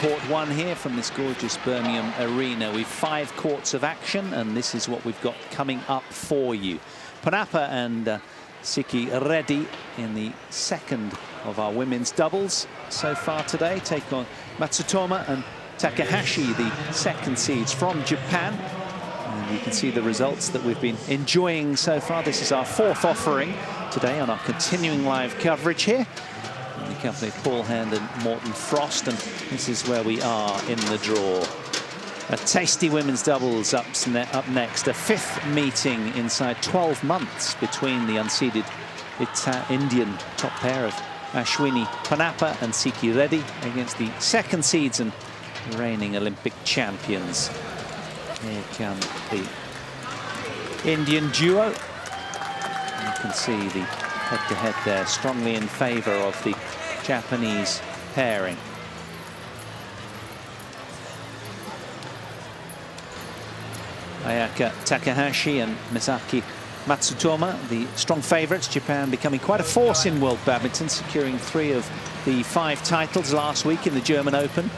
Court 1 here from this gorgeous Birmingham arena. We've 5 courts of action, and this is what we've got coming up for you. PONNAPPA and Siki REDDY in the second of our women's doubles so far today take on MATSUTOMO and Takahashi, the second seeds from Japan. And you can see the results that we've been enjoying so far. This is our 4th offering today on our continuing live coverage here in the company of Paul Hand and Morten Frost, and this is where we are in the draw. A tasty women's doubles up next, a 5th meeting inside 12 months between the unseeded Indian top pair of Ashwini Ponnappa and Siki REDDY against the second seeds and reigning Olympic champions. Here come the Indian duo. You can see the head-to-head there, strongly in favor of the Japanese pairing. Ayaka Takahashi and Misaki Matsutomo, the strong favourites. Japan becoming quite a force in world badminton, securing 3 of the 5 titles last week in the German Open.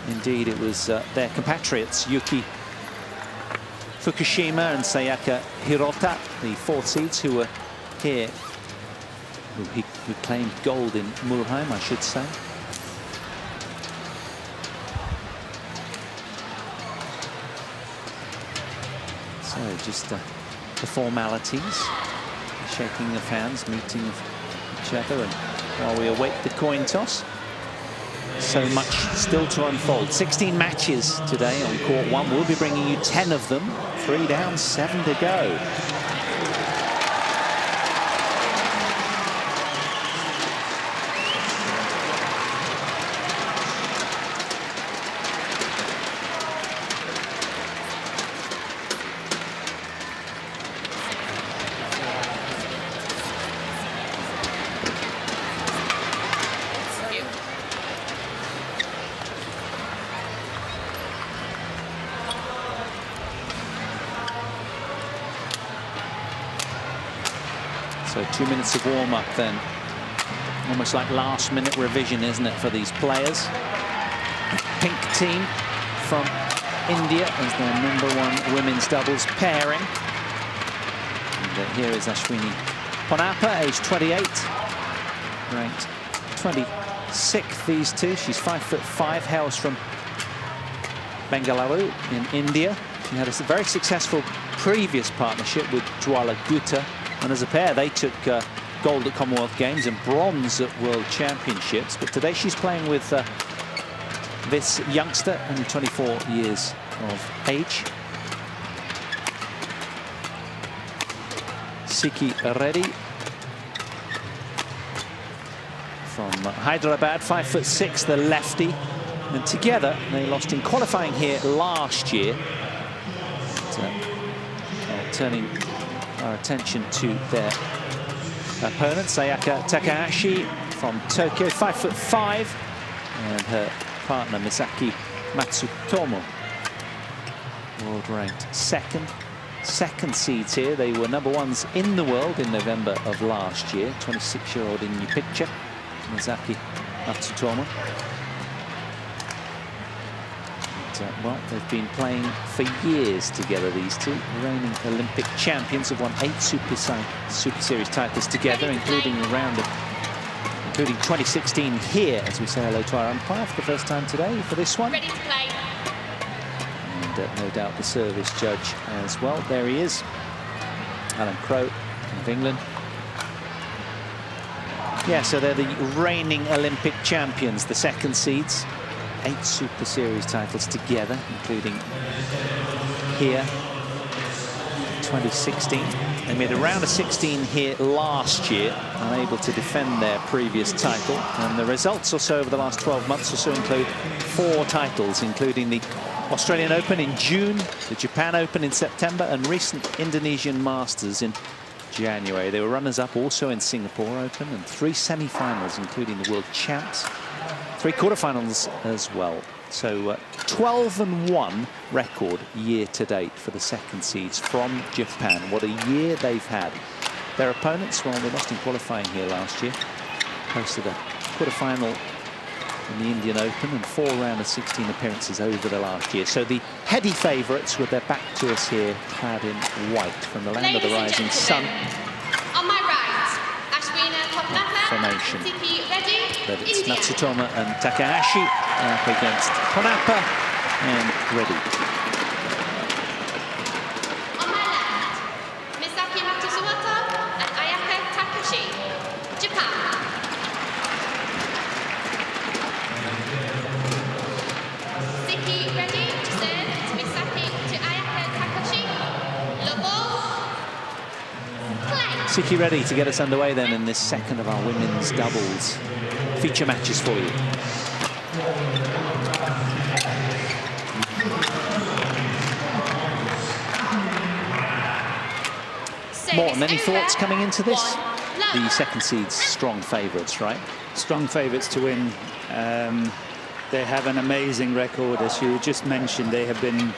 Indeed, it was their compatriots Yuki Fukushima and Sayaka Hirota, the 4th seeds, who were here, who claimed gold in Mulheim, I should say. So just the formalities, shaking of hands, meeting of each other, and while we await the coin toss. So much still to unfold. 16 matches today on court 1. We'll be bringing you 10 of them. 3 down, 7 to go. So 2 minutes of warm-up then. Almost like last-minute revision, isn't it, for these players? The pink team from India as their #1 women's doubles pairing. And here is Ashwini Ponnappa, age 28, ranked 26th, these two. She's 5'5", hails from Bengaluru in India. She had a very successful previous partnership with Jwala Gutta. And as a pair, they took gold at Commonwealth Games and bronze at World Championships. But today she's playing with this youngster, only 24 years of age. Siki REDDY from Hyderabad, 5'6", the lefty. And together, they lost in qualifying here last year. But, turning our attention to their opponent, Sayaka Takahashi from Tokyo, 5'5", and her partner Misaki Matsutomo, world ranked second seeds here. They were #1s in the world in November of last year. 26-year-old in your picture, Misaki Matsutomo. Well, they've been playing for years together, these two. Reigning Olympic champions, have won 8 Super Series titles together, including 2016 here, as we say hello to our umpire for the first time today for this one. Ready to play. And no doubt the service judge as well. There he is, Alan Crowe of England. Yeah, so they're the reigning Olympic champions, the second seeds. 8 Super Series titles together, including here, 2016. They made a round of 16 here last year, unable to defend their previous title. And the results also over the last 12 months or so include 4 titles, including the Australian Open in June, the Japan Open in September, and recent Indonesian Masters in January. They were runners-up also in Singapore Open, and 3 semi-finals, including the World Champs. 3 quarterfinals as well. So 12-1 record year to date for the second seeds from Japan. What a year they've had. Their opponents, well, they lost in qualifying here last year. Posted a quarterfinal in the Indian Open and 4 round of 16 appearances over the last year. So the heady favourites with their back to us here, clad in white from the land of the rising sun. On my right, Formation. But it's Matsutomo and Takahashi up against PONNAPPA and REDDY. On my left, Misaki Matsumoto and Ayaka Takahashi, Japan. Siki REDDY to serve to Misaki to Ayaka Takahashi. Lobo. Play. Siki REDDY to get us underway then in this second of our women's doubles feature matches for you. Morten, any thoughts coming into this? The second seed's strong favourites, right? Strong favourites to win. They have an amazing record, as you just mentioned. They have been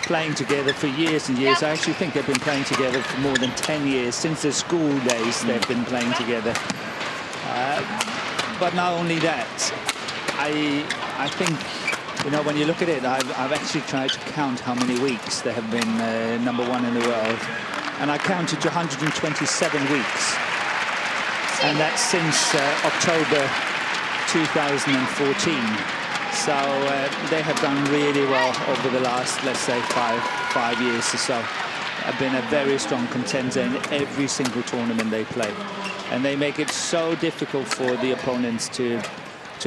playing together for years and years. I actually think they've been playing together for more than 10 years. Since their school days, they've been playing together. But not only that, I think, you know, when you look at it, I've actually tried to count how many weeks they have been #1 in the world. And I counted to 127 weeks. And that's since October 2014. So they have done really well over the last, let's say, five years or so. Have been a very strong contender in every single tournament they play. And they make it so difficult for the opponents to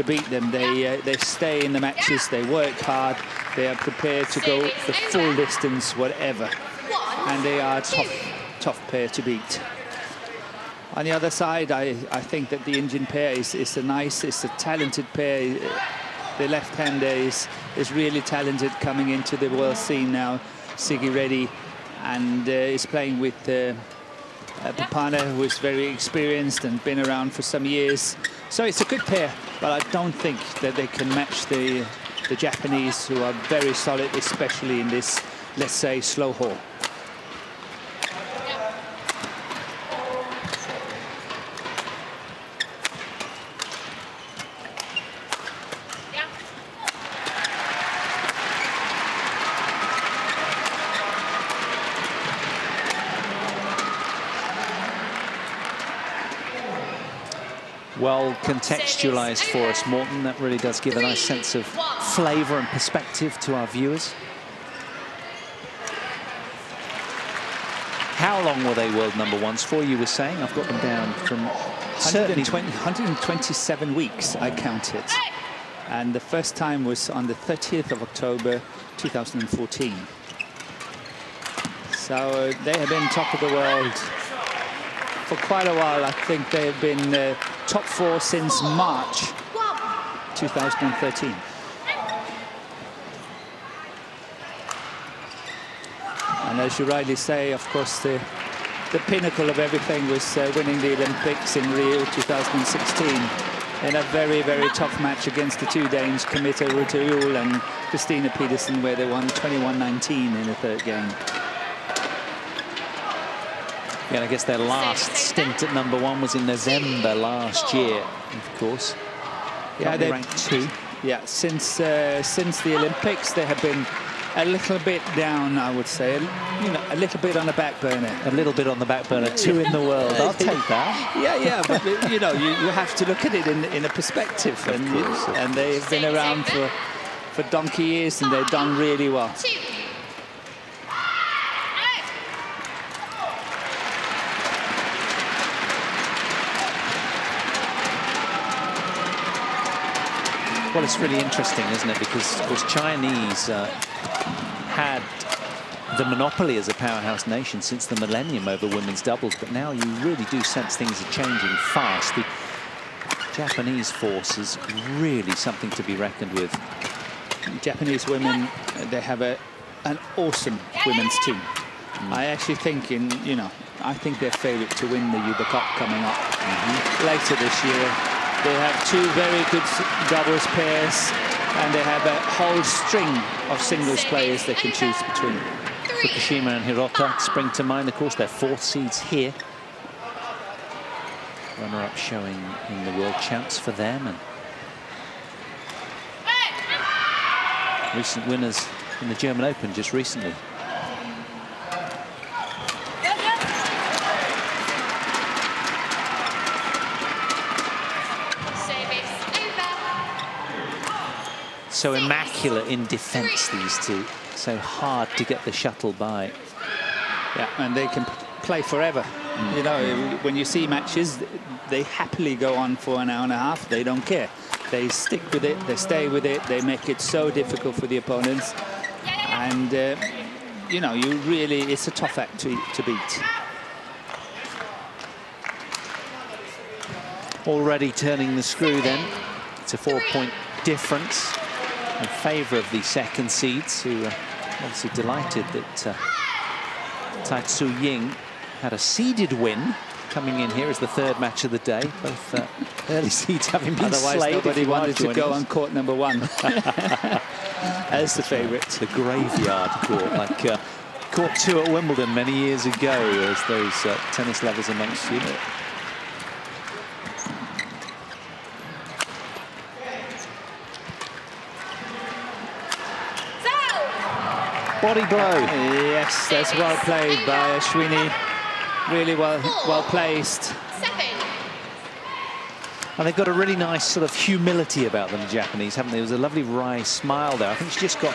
beat them. They stay in the matches, they work hard, they are prepared to go the full distance, whatever. And they are a tough pair to beat. On the other side, I think that the Indian pair is a talented pair. The left-hander is really talented coming into the world scene now. Siki REDDY, and is playing with Papana, who is very experienced and been around for some years. So it's a good pair, but I don't think that they can match the Japanese, who are very solid, especially in this, let's say, slow haul. Well contextualized for us, Morten. That really does give a nice sense of flavour and perspective to our viewers. How long were they world #1s for, you were saying? I've got them down from 127 weeks, I counted. And the first time was on the 30th of October 2014. So they have been top of the world for quite a while. I think they have been top 4 since March 2013. And as you rightly say, of course, the pinnacle of everything was winning the Olympics in Rio 2016 in a very, very tough match against the two Danes, Kamita Rutajul and Christina Pedersen, where they won 21-19 in the third game. Yeah, and I guess their last stint at #1 was in November last year, of course. Yeah, they ranked 2. Yeah, since the Olympics, they have been a little bit down, I would say. You know, a little bit on the back burner. A little bit on the back burner, 2 in the world. I'll take that. Yeah, but you know, you have to look at it in a perspective, and they've been around for donkey years, and they've done really well. Well, it's really interesting, isn't it? Because, of course, Chinese had the monopoly as a powerhouse nation since the millennium over women's doubles, but now you really do sense things are changing fast. The Japanese force is really something to be reckoned with. Japanese women, they have an awesome women's team. I actually think I think they're favourite to win the Yuba Cup coming up later this year. They have 2 very good doubles pairs, and they have a whole string of singles players they can choose between. Fukushima and Hirota spring to mind. Of course, they're 4th seeds here. Runner-up showing in the World Champs for them. And Recent winners in the German Open just recently. So immaculate in defence, these two. So hard to get the shuttle by. Yeah, and they can play forever. You know, when you see matches, they happily go on for an hour and a half. They don't care. They stick with it, they stay with it, they make it so difficult for the opponents. And, you know, it's a tough act to beat. Already turning the screw then. It's a 4-point difference in favour of the second seeds, who are obviously delighted that Tai Tzu Ying had a seeded win coming in here as the third match of the day. Both early seeds having been Otherwise, slayed. nobody wanted to go on court number 1 as the favourite. The graveyard court, like court 2 at Wimbledon many years ago, as those tennis lovers amongst you. Body blow. Yes, that's well played by Ashwini. Really well placed. And they've got a really nice sort of humility about them, the Japanese, haven't they? There was a lovely wry smile there. I think she just got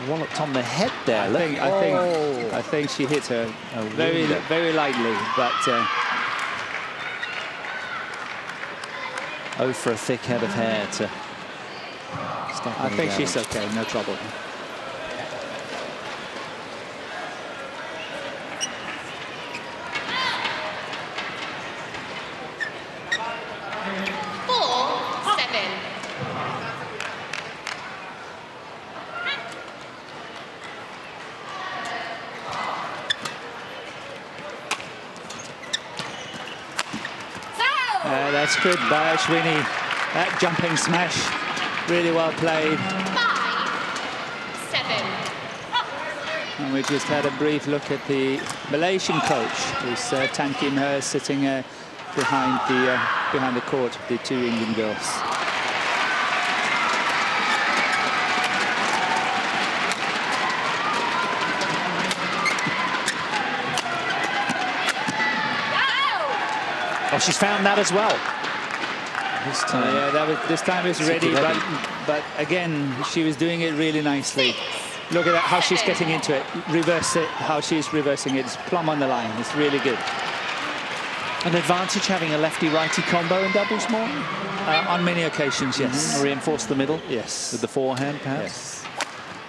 walloped on the head there. I think she hit her very lightly, but oh, for a thick head of hair to stop. I think she's okay, no trouble. That's good by Ashwini. That jumping smash, really well played. 5-7. And we just had a brief look at the Malaysian coach, who's Tan Kim Her, sitting behind the court, the two Indian girls. Oh, she's found that as well. This time, yeah, this time it was ready, but again, she was doing it really nicely. Look at that, how she's getting into it. Reverse it, how she's reversing it. It's plumb on the line. It's really good. An advantage having a lefty-righty combo in doubles more? On many occasions, yes. Reinforce the middle? Yes. With the forehand, perhaps? Yes.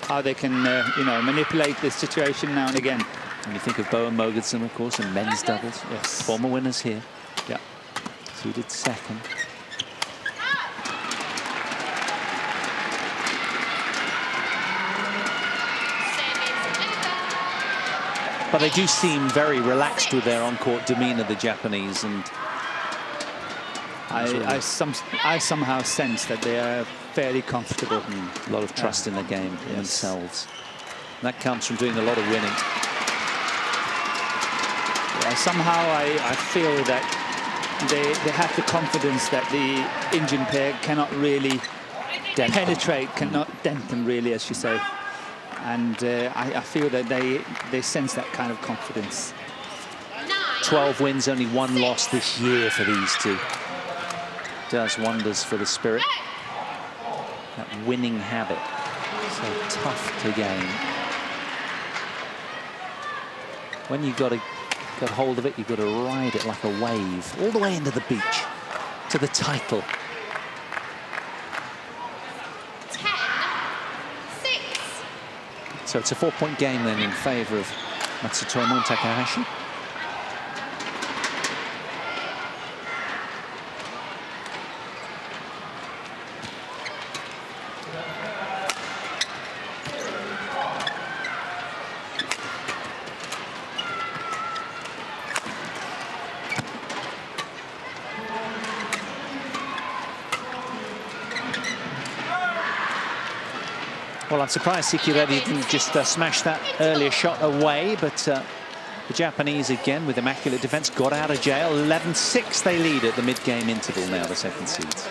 How they can, you know, manipulate the situation now and again. And you think of Bowen Mogensen, of course, in men's doubles. Yes. Former winners here. Yeah. Seeded second. But they do seem very relaxed with their on-court demeanour, the Japanese, and I somehow sense that they are fairly comfortable. A lot of trust in the game themselves. And that comes from doing a lot of winning. Yeah, somehow I feel that they have the confidence that the Indian pair cannot really penetrate, cannot dent them really, as you say. And I feel that they sense that kind of confidence. 12 wins, only 1 loss this year for these two. Does wonders for the spirit. That winning habit, so tough to gain. When you've got hold of it, you've got to ride it like a wave all the way into the beach, to the title. 10-6. So it's a 4-point game then in favour of Matsutomo and Takahashi. Well, I'm surprised Siki Reddy didn't just smash that earlier shot away, but the Japanese, again, with immaculate defence, got out of jail. 11-6 they lead at the mid-game interval now, the second seeds.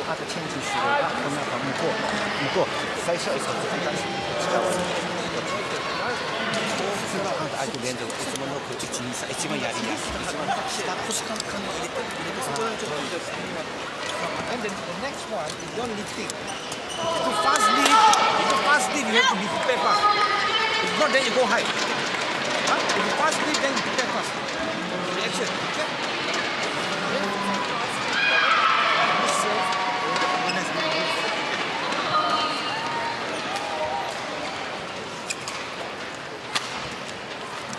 あとチェンジすれば、こんな向こう、最初はそっちに出して、力をつけて、普通は相手連続、いつもの1、2、3、一番やりやすい、一番下、腰から入れて、そこはちょっといいですね。And then the next one is your lifting. If you fast lift, you have to be prepared fast. If not, then you go high. Huh? If you fast lift, then you prepare fast. Reaction, okay?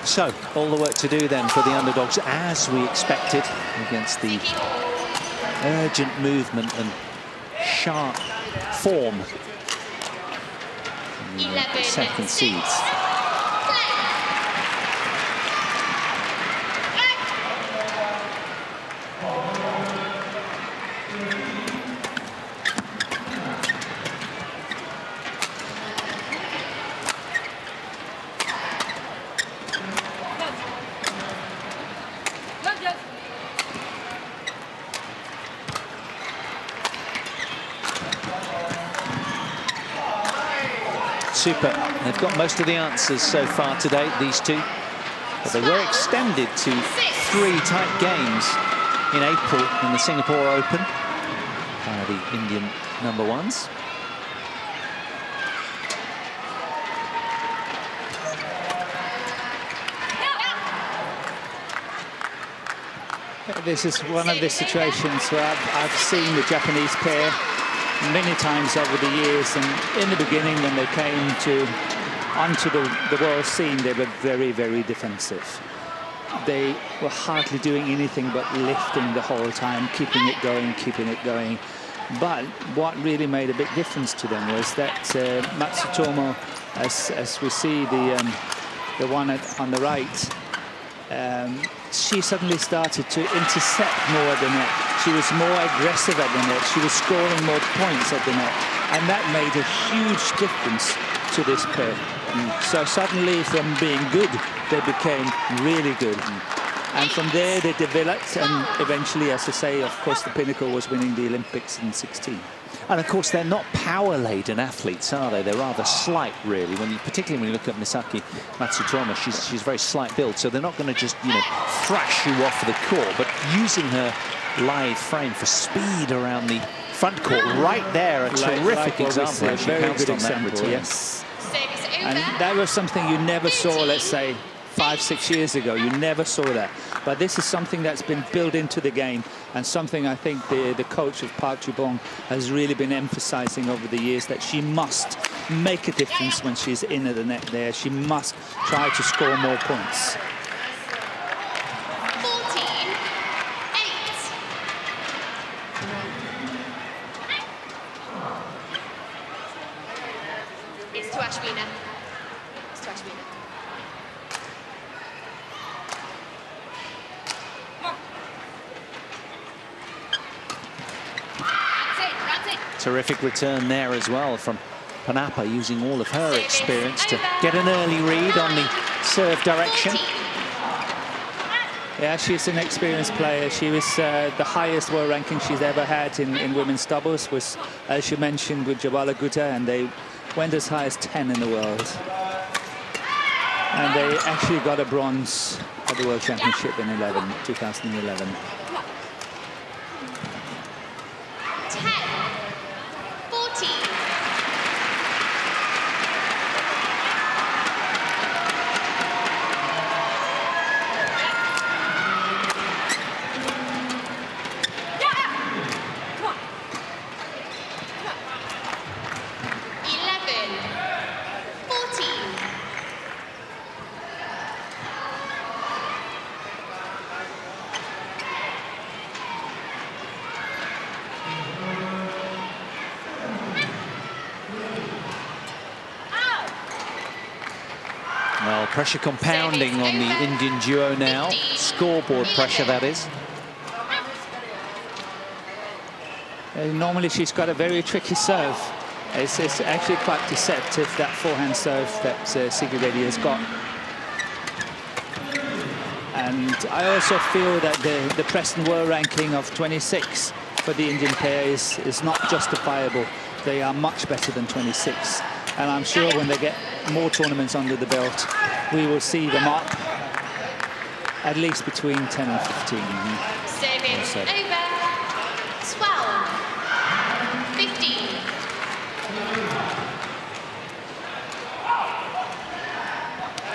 So, all the work to do then for the underdogs, as we expected, against the urgent movement and sharp form in the second seeds. Super. They've got most of the answers so far today, these two. But they were extended to 3 tight games in April in the Singapore Open by the Indian number ones. This is one of the situations where I've seen the Japanese pair many times over the years, and in the beginning when they came onto the world scene, they were very, very defensive. They were hardly doing anything but lifting the whole time, keeping it going. But what really made a big difference to them was that Matsutomo, as we see the one on the right, she suddenly started to intercept more at the net. She was more aggressive at the net. She was scoring more points at the net. And that made a huge difference to this pair. So suddenly, from being good, they became really good. And from there, they developed. And eventually, as I say, of course, the pinnacle was winning the Olympics in '16. And of course, they're not power-laden athletes, are they? They're rather slight, really. Particularly when you look at Misaki Matsutomo, she's very slight build, so they're not going to just, thrash you off the court, but using her lithe frame for speed around the front court, right there, a terrific example. A very good example, yes. And that was something you never saw, let's say, 5-6 years ago. You never saw that. But this is something that's been built into the game, and something I think the coach of Park Ju-bong has really been emphasizing over the years, that she must make a difference when she's in at the net there. She must try to score more points. 14-8. It's to Ashwina. It's to Ashwina. Terrific return there as well from PONNAPPA, using all of her experience to get an early read on the serve direction. Yeah, she's an experienced player. She was the highest world ranking she's ever had in women's doubles, was, as you mentioned, with Jabala Gutta, and they went as high as 10 in the world. And they actually got a bronze at the World Championship in 2011. 11-14. Well, pressure compounding on the Indian duo now. Scoreboard pressure, that is. Normally she's got a very tricky serve. It's actually quite deceptive, that forehand serve that Siki Reddy has got. And I also feel that the present world ranking of 26 for the Indian pair is not justifiable. They are much better than 26. And I'm sure when they get more tournaments under the belt, we will see them up at least between 10 and 15. Service over. 12, 15.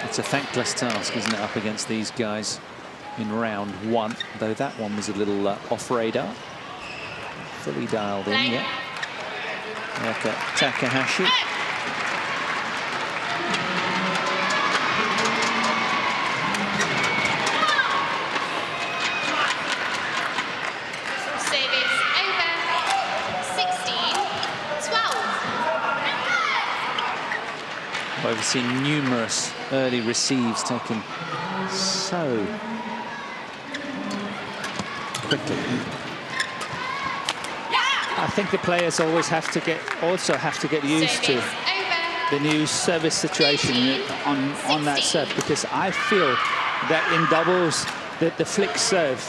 It's a thankless task, isn't it, up against these guys in round one, though that one was a little off radar. Fully dialed in, yeah. Ayaka Takahashi. Service over. 16, 12. I've seen numerous early receives taken so quickly. I think the players always have to get used to the new service situation on that serve, because I feel that in doubles that the flick serve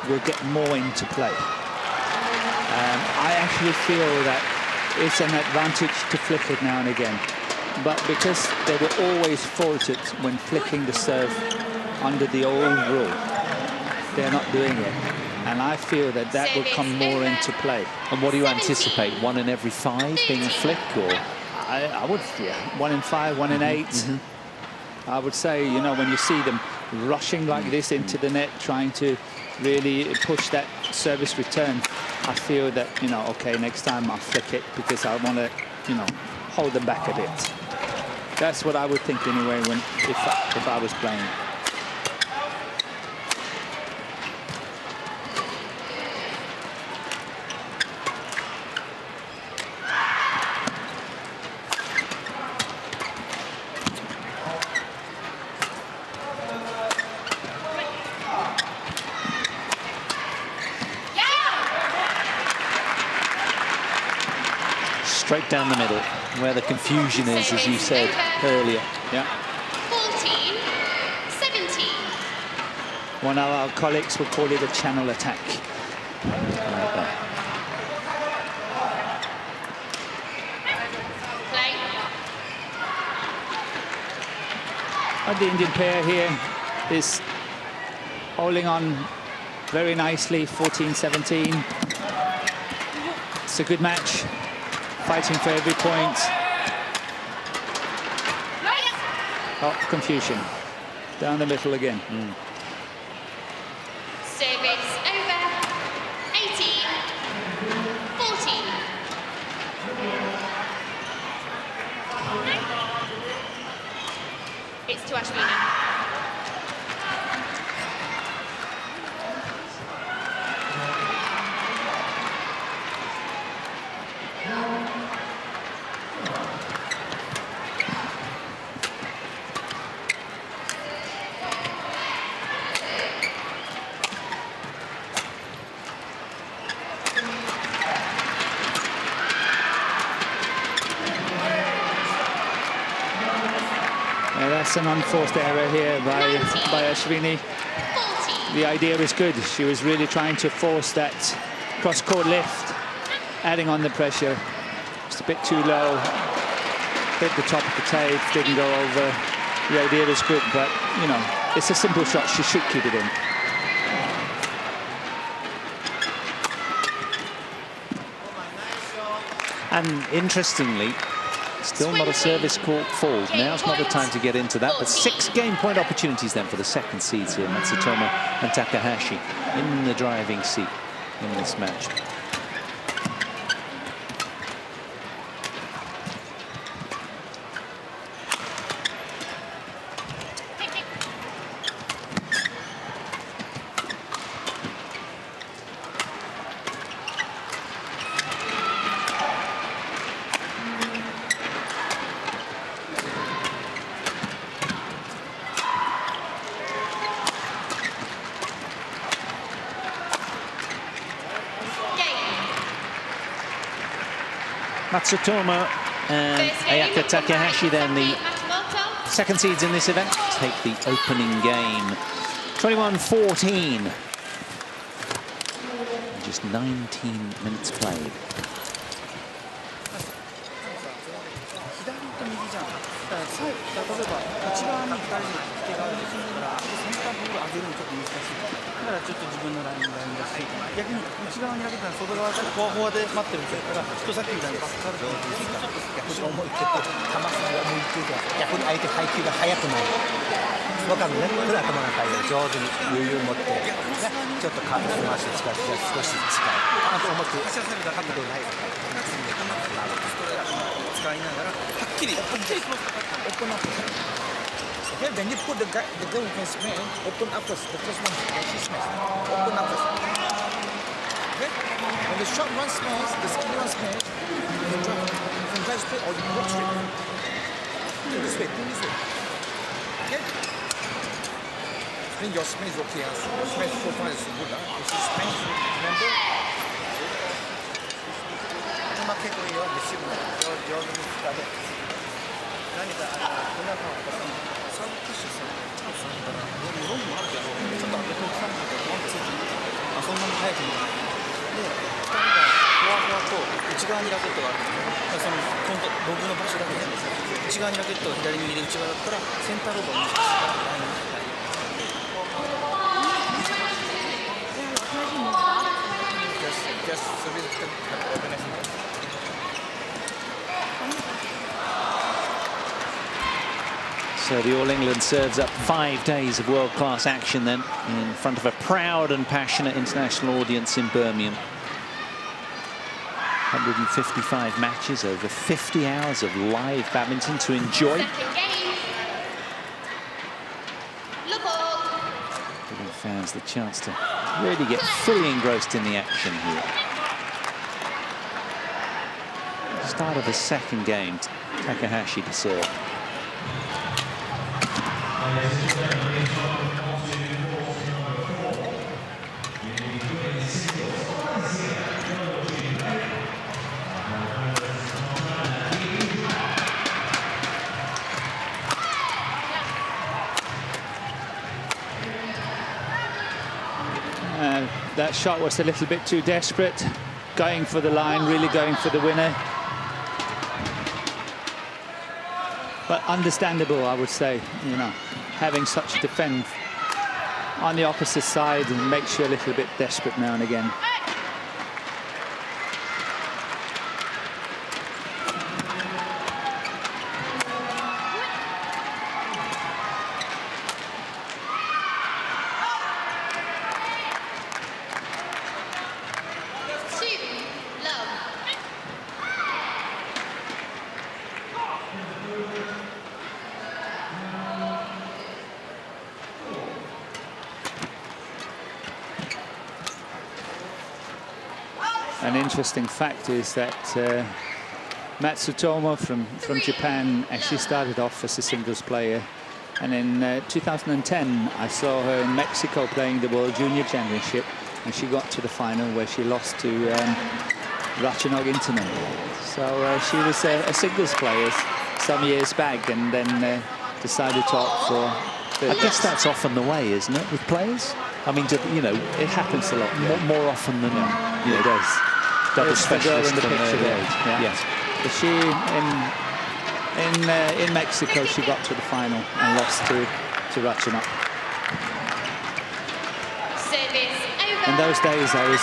will get more into play. I actually feel that it's an advantage to flick it now and again, but because they were always faulted when flicking the serve under the old rule, they're not doing it. And I feel that that will come more into play. And what do you anticipate? 1 in every 5 being a flick, or? I would, yeah, 1 in 5, 1 in 8. I would say, you know, when you see them rushing like this into the net, trying to really push that service return, I feel that, you know, okay, next time I'll flick it because I want to, you know, hold them back a bit. That's what I would think anyway if I was playing. Straight down the middle, where the confusion is, as you said earlier. Yeah. 14, 17. One of our colleagues would call it a channel attack. Play. But the Indian pair here is holding on very nicely, 14-17. It's a good match. Fighting for every point. Oh, confusion. Down the middle again. Service over. 18, 14. It's to Ashwini. That's an unforced error here by Ashwini. 14. The idea was good. She was really trying to force that cross-court lift, adding on the pressure. Just a bit too low. Hit the top of the tape, didn't go over. The idea was good, but, you know, it's a simple shot. She should keep it in. And interestingly, still not a service court fault. Now's not the time to get into that, but 6 game point opportunities then for the second seeds here, Matsutomo and Takahashi in the driving seat in this match. Matsutomo and Ayaka Takahashi, then the second seeds in this event, take the opening game 21-14. Just 19 minutes played. 例えば内側に2人の手があるとするからセンターボール上げるのちょっと難しいだからちょっと自分のライン出して逆に内側に上げたら外側からフォアで待ってるんですよだから人先みたいにバックカルトに逆に思い切って球筋が向いていて逆に相手配球が速くない分かるねそれ頭の回を上手に余裕を持ってちょっとカーブ回して近い少し近いあと思って角度ない使いながらはっきりオープンアップ Okay, when you put the girl who can smash, open up first. The first one, when she smash, open up first. Okay? When the short one smash, the second one smash, you can drive straight or you can walk straight. Think this way. Okay? Then your smash is okay. Your smash so far is good. If she smash, remember? 結構いいよ、レシーブの上手に使って何かこんなのサーブプッシュされたら日本もあるけどちょっと上げておきたいんだけどワンツーってそんなに速くないで2人がフォアと内側にラケットがあるその今度ロブの場所だけで内側にラケットを左右で内側だったらセンターロブをJust so we can organize it. So the All England serves up 5 days of world-class action then in front of a proud and passionate international audience in Birmingham. 155 matches, over 50 hours of live badminton to enjoy. Giving fans the chance to really get fully engrossed in the action here. Start of the second game, Takahashi to serve. That shot was a little bit too desperate, going for the line, really going for the winner. But understandable, I would say, you know, having such a defense on the opposite side makes you a little bit desperate now and again. An interesting fact is that Matsutomo from Japan actually started off as a singles player, and in 2010 I saw her in Mexico playing the World Junior Championship, and she got to the final where she lost to Ratchanok Internet. So she was a singles player some years back, and then decided to opt for I guess that's often the way, isn't it, with players? I mean, you know, it happens a lot more often than yeah, it does. Double specialist in the picture there. Yeah. Yes. But she in Mexico she got to the final and lost to Ratchanok. In those days I was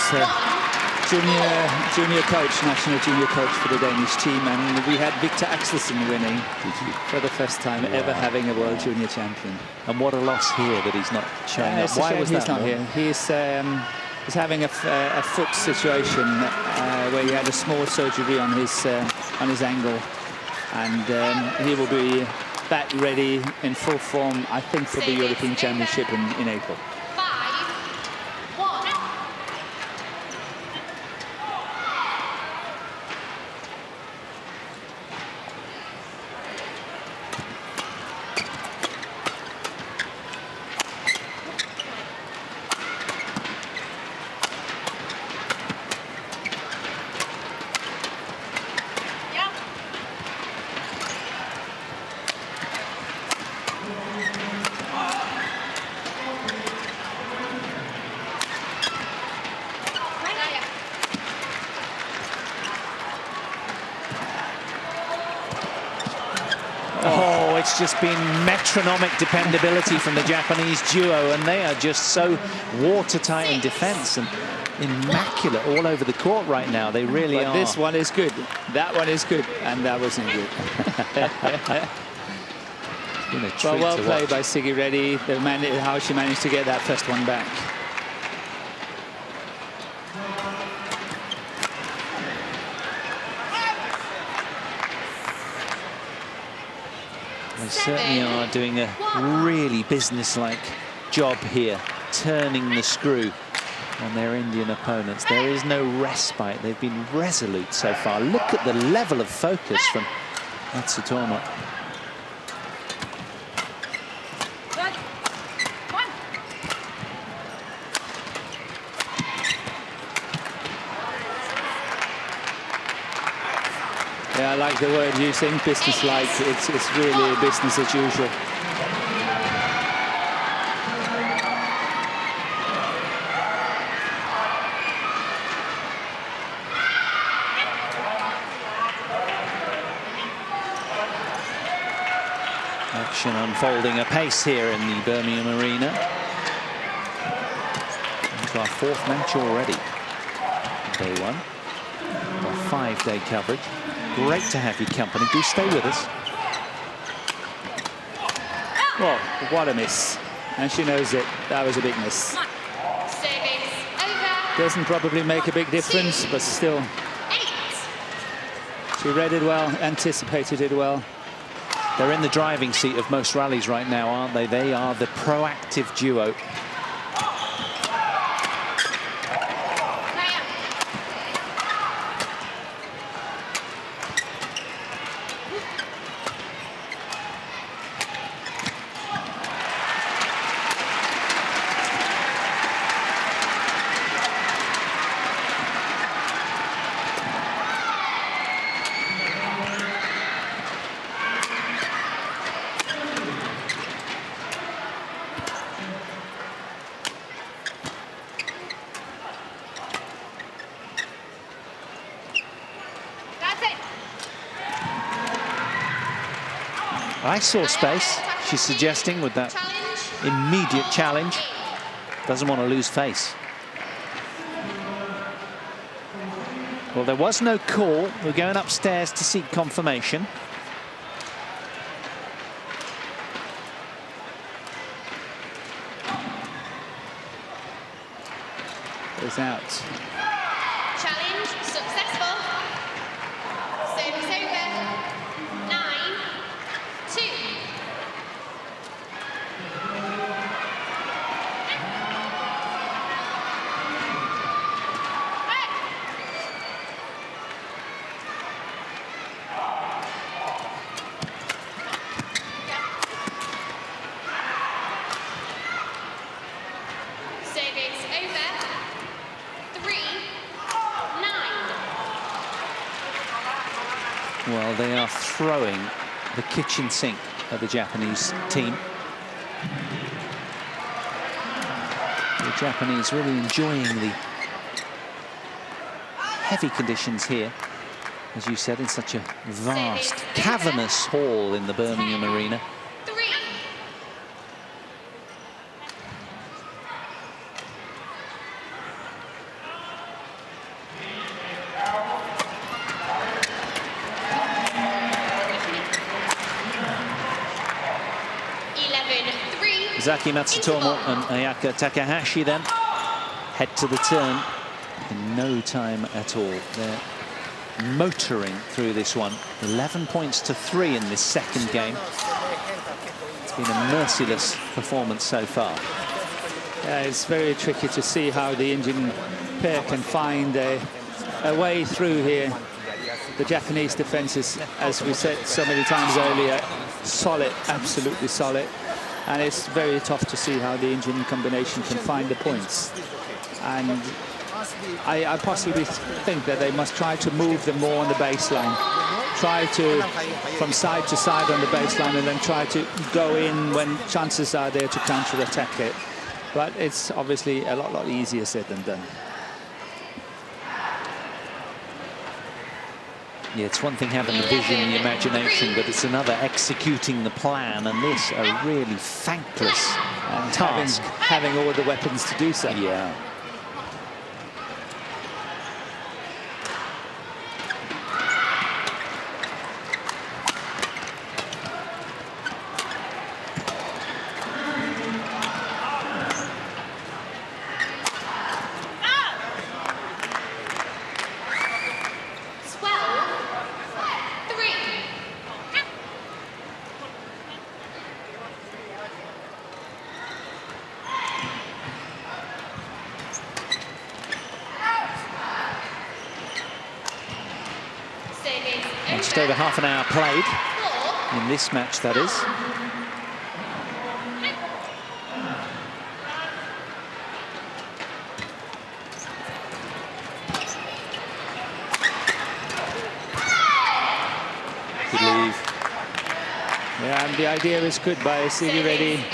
junior coach, national junior coach for the Danish team, and we had Victor Axelsen winning for the first time ever having a world junior champion. And what a loss here that he's not showing up. Why was he's that? Not here. He's having a foot situation where he had a small surgery on his ankle, and he will be back ready in full form, I think, for the European Championship in April. just been metronomic dependability from the Japanese duo, and they are just so watertight in defense and immaculate all over the court right now. They really are. This one is good. That one is good, and that wasn't good. Well played by Siki Reddy. How she managed to get that first one back. They certainly are doing a really businesslike job here, turning the screw on their Indian opponents. There is no respite. They've been resolute so far. Look at the level of focus from MATSUTOMO. Yeah, I like the word using, business-like. It's really business as usual. Action unfolding apace here in the Birmingham Arena. Into our fourth match already. Day one. Our 5-day coverage. Great to have your company. Do stay with us. Well, what a miss. And she knows it. That was a big miss. Doesn't probably make a big difference, but still. She read it well, anticipated it well. They're in the driving seat of most rallies right now, aren't they? They are the proactive duo. I saw space, she's suggesting, with that immediate challenge. Doesn't want to lose face. Well, there was no call. We're going upstairs to seek confirmation. It's out. Challenge successful. Service over. 9-2. Service over. 3-9. Well, they are throwing the kitchen sink at the Japanese team. The Japanese really enjoying the heavy conditions here, as you said, in such a vast, cavernous hall in the Birmingham Arena. 3. 11-3. Zaki Matsutomo and Ayaka Takahashi then head to the turn in no time at all. They're motoring through this one. 11 points to 3 in this second game. It's been a merciless performance so far. Yeah, it's very tricky to see how the Indian pair can find a way through here. The Japanese defense is, as we said so many times earlier, solid, absolutely solid. And it's very tough to see how the Indian combination can find the points. And I possibly think that they must try to move them more on the baseline. Try to, from side to side on the baseline, and then try to go in when chances are there to counter-attack it. But it's obviously a lot easier said than done. Yeah, it's one thing having the vision, the imagination, but it's another executing the plan, and this a really thankless task. Having all the weapons to do so. Yeah. Just over half an hour played in this match, that is. Good leave. Yeah, and the idea is good by Sigi Reddy.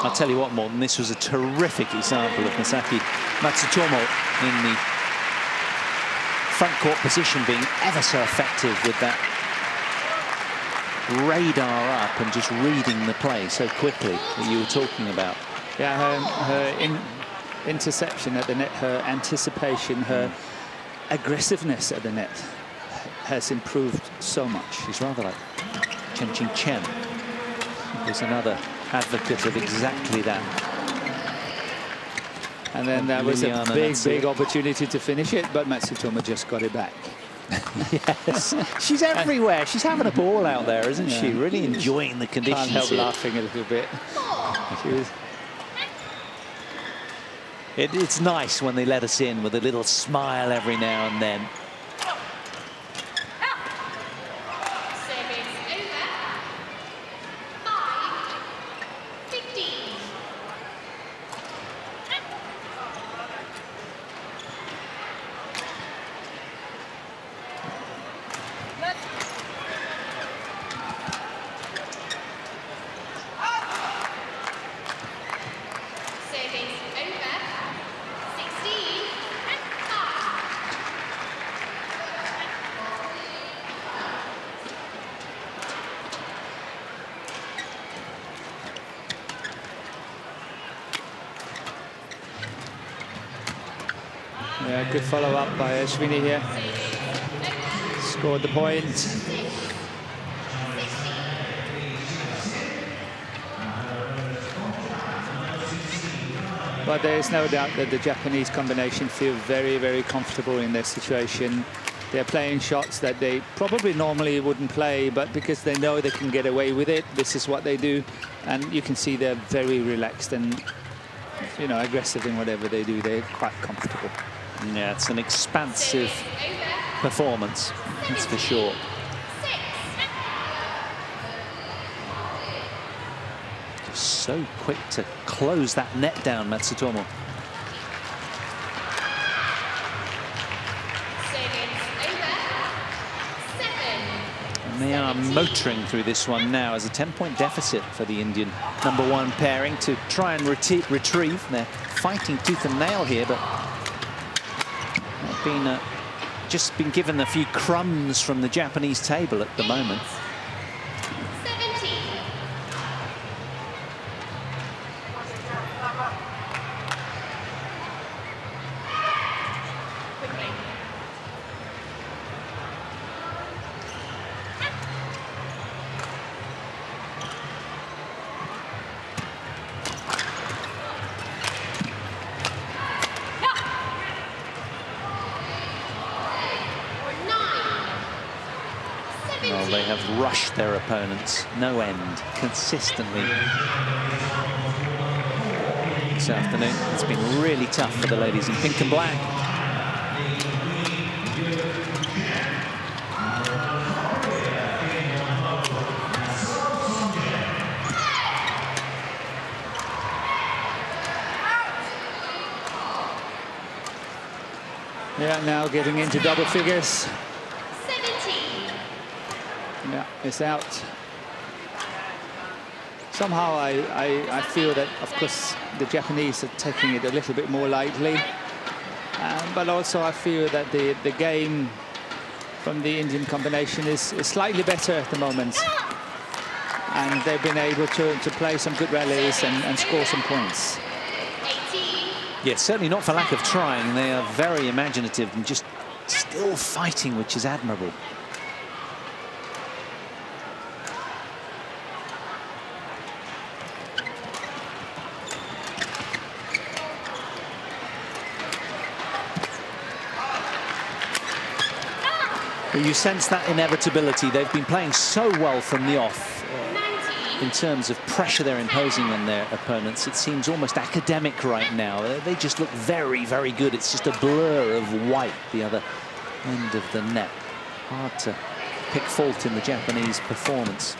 I'll tell you what, Morten, this was a terrific example of Masaki Matsutomo in the front court position being ever so effective with that radar up and just reading the play so quickly that you were talking about. Yeah, her interception at the net, her anticipation, her aggressiveness at the net has improved so much. She's rather like Chen, who's another advocate of exactly that. And then there was a big opportunity to finish it, but Matsutomo just got it back. Yes, she's everywhere. She's having a ball out there, isn't she? Really enjoying the conditions. Can't help laughing a little bit. It's nice when they let us in with a little smile every now and then. Yeah, good follow-up by Ashwini here. Scored the point. But there is no doubt that the Japanese combination feel very, very comfortable in their situation. They're playing shots that they probably normally wouldn't play, but because they know they can get away with it, this is what they do. And you can see they're very relaxed and, you know, aggressive in whatever they do. They're quite comfortable. Yeah, it's an expansive performance, that's for sure. Just so quick to close that net down, Matsutomo. And they are motoring through this one now as a 10-point deficit for the Indian #1 pairing to try and retrieve. They're fighting tooth and nail here, but just been given a few crumbs from the Japanese table at the moment. Well, they have rushed their opponents, no end, consistently. This afternoon, it's been really tough for the ladies in pink and black. Yeah, now getting into double figures. Yeah, it's out. Somehow I feel that, of course, the Japanese are taking it a little bit more lightly. But also I feel that the game from the Indian combination is slightly better at the moment. And they've been able to play some good rallies and score some points. Yes, certainly not for lack of trying. They are very imaginative and just still fighting, which is admirable. You sense that inevitability. They've been playing so well from the off in terms of pressure they're imposing on their opponents. It seems almost academic right now. They just look very, very good. It's just a blur of white, the other end of the net. Hard to pick fault in the Japanese performance.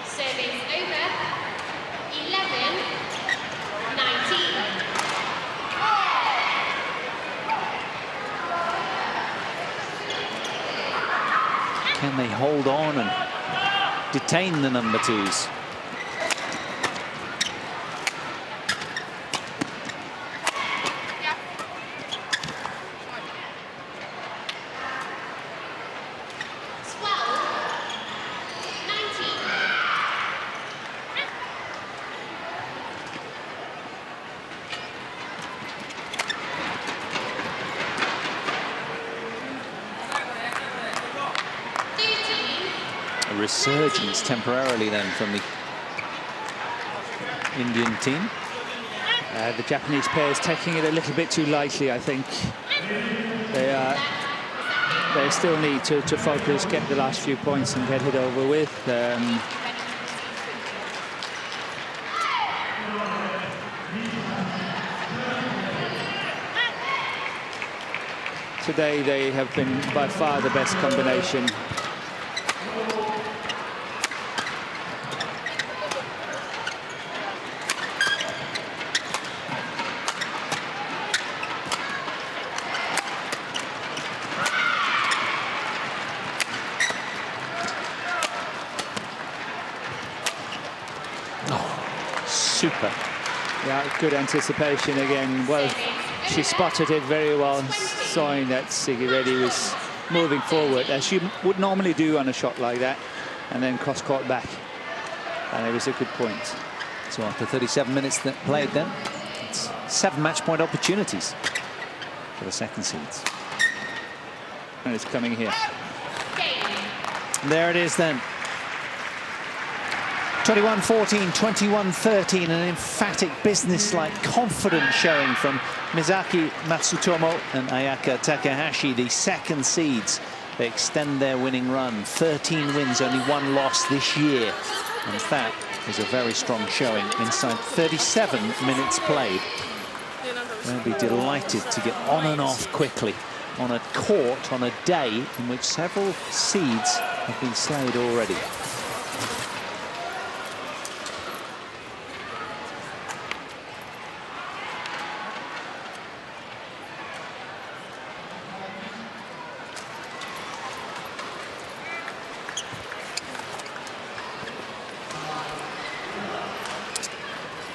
Service over. 11-19. Can they hold on and detain the number twos? Resurgence temporarily then from the Indian team. The Japanese players taking it a little bit too lightly, I think. They still need to focus, get the last few points and get it over with. Today they have been by far the best combination. Super. Yeah, good anticipation again. Well, she spotted it very well, sawing that Siki Reddy was moving forward, as she would normally do on a shot like that, and then cross-court back. And it was a good point. So after 37 minutes that played then, it's 7 match-point opportunities for the second seeds. And it's coming here. And there it is then. 21-14, 21-13, an emphatic, business-like, confident showing from Misaki Matsutomo and Ayaka Takahashi, the second seeds. They extend their winning run. 13 wins, only 1 loss this year. And that is a very strong showing inside 37 minutes played. They'll be delighted to get on and off quickly on a court, on a day in which several seeds have been slayed already.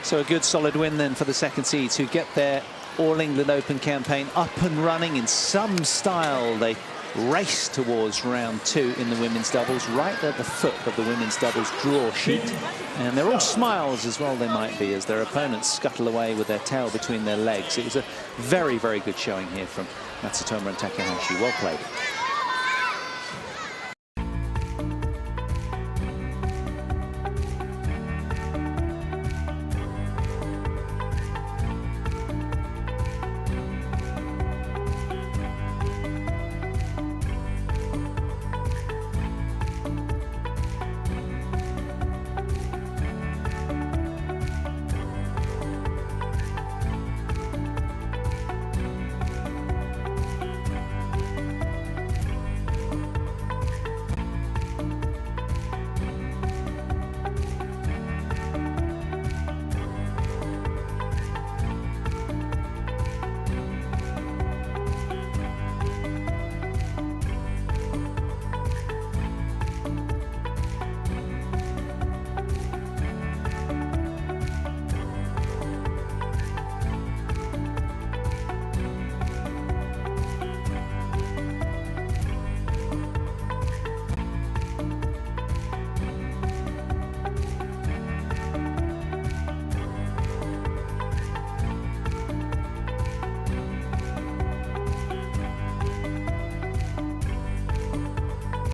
So a good solid win then for the second seeds, who get their All England Open campaign up and running in some style. They race towards round 2 in the women's doubles, right at the foot of the women's doubles draw sheet. And they're all smiles as well, they might be, as their opponents scuttle away with their tail between their legs. It was a very, very good showing here from Matsutomo and Takahashi. Well played.